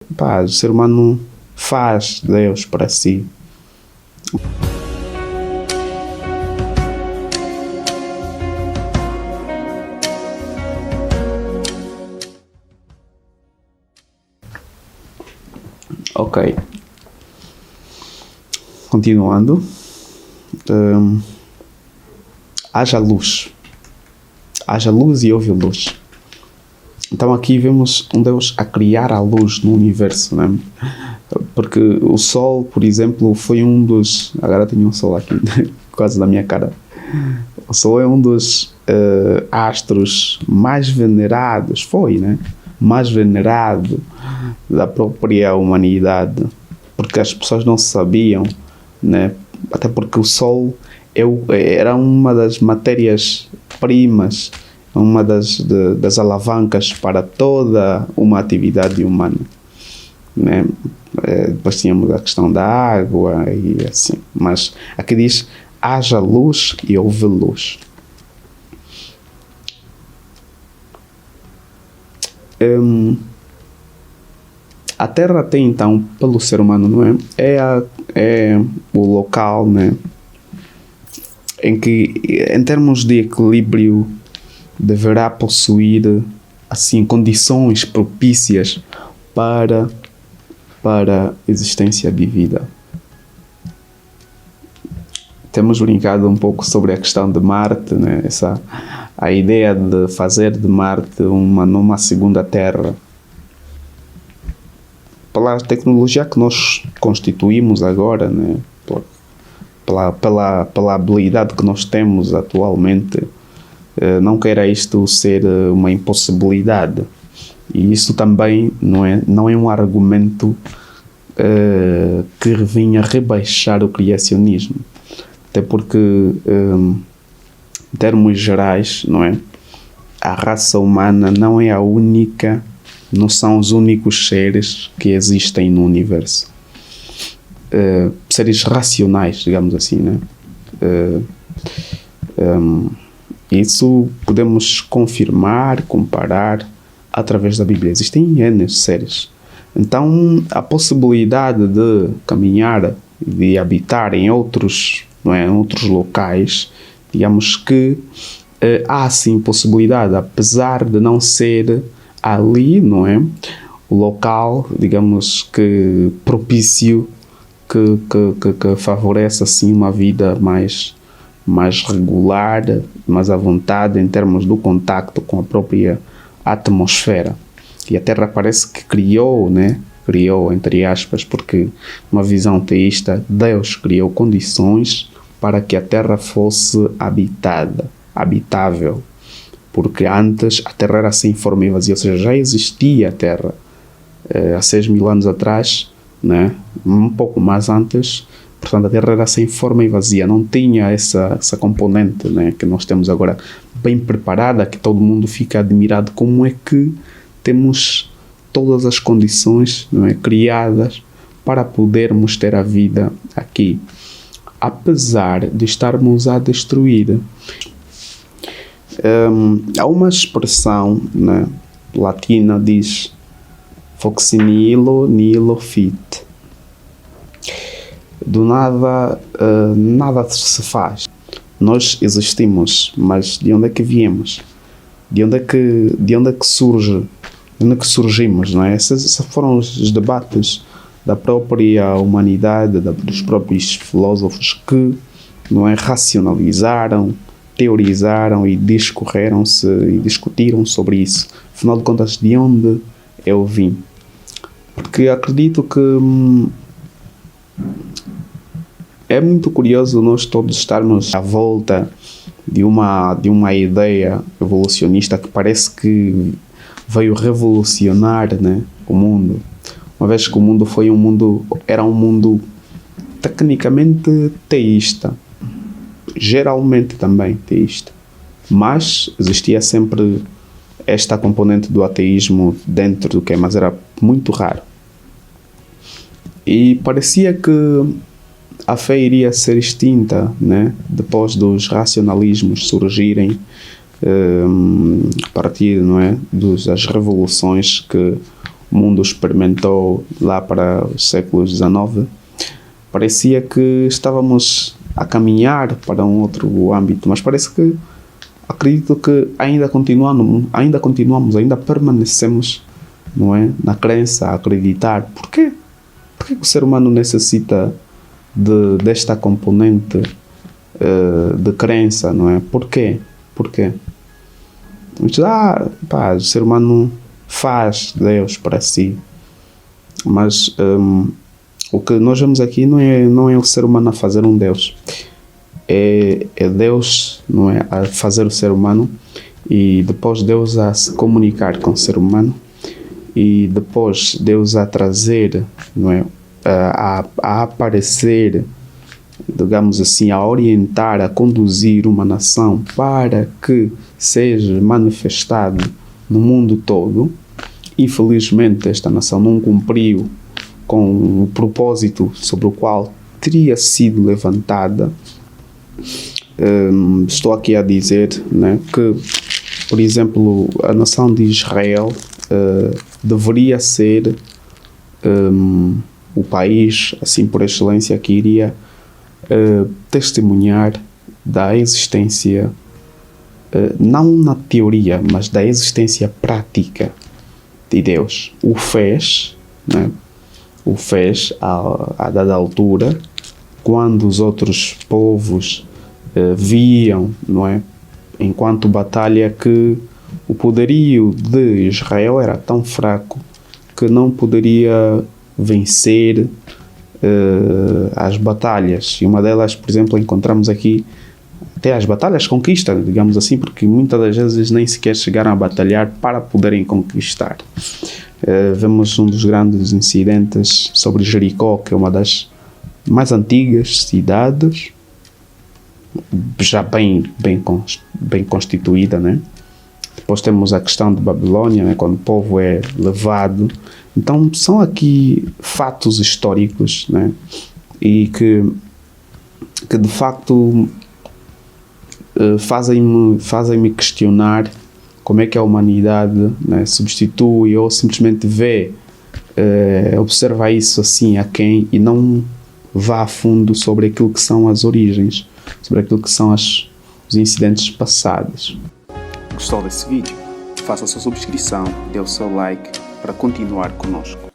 Pá, o ser humano faz Deus para si. Ok. Continuando. Haja luz. Haja luz e houve luz. Então aqui vemos um Deus a criar a luz no universo, né? Porque o Sol, por exemplo, foi um dos... Agora tenho um Sol aqui, quase na minha cara. O Sol é um dos astros mais venerados, né? Mais venerado da própria humanidade. Porque as pessoas não sabiam, né? Até porque o Sol era uma das matérias-primas, uma das alavancas para toda uma atividade humana, né? Depois tínhamos a questão da água e assim, mas aqui diz: haja luz e houve luz. A Terra tem então, pelo ser humano, não é? É o local, né, em que, em termos de equilíbrio, deverá possuir assim condições propícias para a existência de vida. Temos brincado um pouco sobre a questão de Marte, né? A ideia de fazer de Marte numa segunda Terra. Pela tecnologia que nós constituímos agora, né? Pela habilidade que nós temos atualmente, não queira isto ser uma impossibilidade. E isso também não é um argumento que vinha rebaixar o criacionismo. Até porque, em termos gerais, não é? A raça humana não é a única, não são os únicos seres que existem no universo. Seres racionais, digamos assim, né? Isso podemos confirmar, comparar através da Bíblia. Existem N seres. Então, a possibilidade de caminhar, de habitar em outros, não é, em outros locais, digamos que há sim possibilidade, apesar de não ser ali, não é, o local, digamos que propício, que favorece assim uma vida mais regular, mais à vontade em termos do contacto com a própria atmosfera. E a Terra parece que criou, né? Criou, entre aspas, porque uma visão teísta, Deus criou condições para que a Terra fosse habitável. Porque antes a Terra era sem forma e vazia, ou seja, já existia a Terra. Há 6.000 anos atrás, né? Um pouco mais antes, portanto a Terra era sem forma e vazia, não tinha essa componente, né, que nós temos agora bem preparada, que todo mundo fica admirado como é que temos todas as condições, não é, criadas para podermos ter a vida aqui, apesar de estarmos a destruir. Há uma expressão, né, latina, diz Vox nihilo fit. Do nada, nada se faz. Nós existimos, mas de onde é que viemos? De onde é que surge? De onde é que surgimos, não é? Esses foram os debates da própria humanidade, dos próprios filósofos que, não é, racionalizaram, teorizaram e discorreram-se e discutiram sobre isso. Afinal de contas, de onde eu vim? Porque acredito que é muito curioso nós todos estarmos à volta de uma ideia evolucionista que parece que veio revolucionar, né, o mundo. Uma vez que o mundo era um mundo tecnicamente teísta, geralmente também teísta, mas existia sempre esta componente do ateísmo dentro do que, mas era muito raro. E parecia que a fé iria ser extinta, né, depois dos racionalismos surgirem, a partir, não é, das revoluções que o mundo experimentou lá para os séculos XIX, parecia que estávamos a caminhar para um outro âmbito, mas parece que acredito que ainda permanecemos, não é, na crença, a acreditar. Porquê? Porquê que o ser humano necessita desta componente de crença, não é? Porquê? O ser humano faz Deus para si, mas o que nós vemos aqui não é o ser humano a fazer um Deus, é Deus, não é, a fazer o ser humano, e depois Deus a se comunicar com o ser humano, e depois Deus a trazer, não é, a aparecer, digamos assim, a orientar, a conduzir uma nação para que seja manifestado no mundo todo. Infelizmente esta nação não cumpriu com o propósito sobre o qual teria sido levantada. Estou aqui a dizer, né, que, por exemplo, a nação de Israel deveria ser o país, assim por excelência, que iria testemunhar da existência, não na teoria, mas da existência prática de Deus. O fez, né? O fez a dada altura, quando os outros povos viam, não é, enquanto batalha, que o poderio de Israel era tão fraco que não poderia vencer as batalhas. E uma delas, por exemplo, encontramos aqui até as batalhas conquista, digamos assim, porque muitas das vezes nem sequer chegaram a batalhar para poderem conquistar. Vemos um dos grandes incidentes sobre Jericó, que é uma das mais antigas cidades, já bem constituída, né? Depois temos a questão de Babilônia, né, quando o povo é levado. Então são aqui fatos históricos, né, e que de facto fazem-me questionar como é que a humanidade, né, substitui ou simplesmente observa isso assim a quem, e não vá a fundo sobre aquilo que são as origens, sobre aquilo que são os incidentes passados. Gostou desse vídeo? Faça a sua subscrição, dê o seu like para continuar conosco.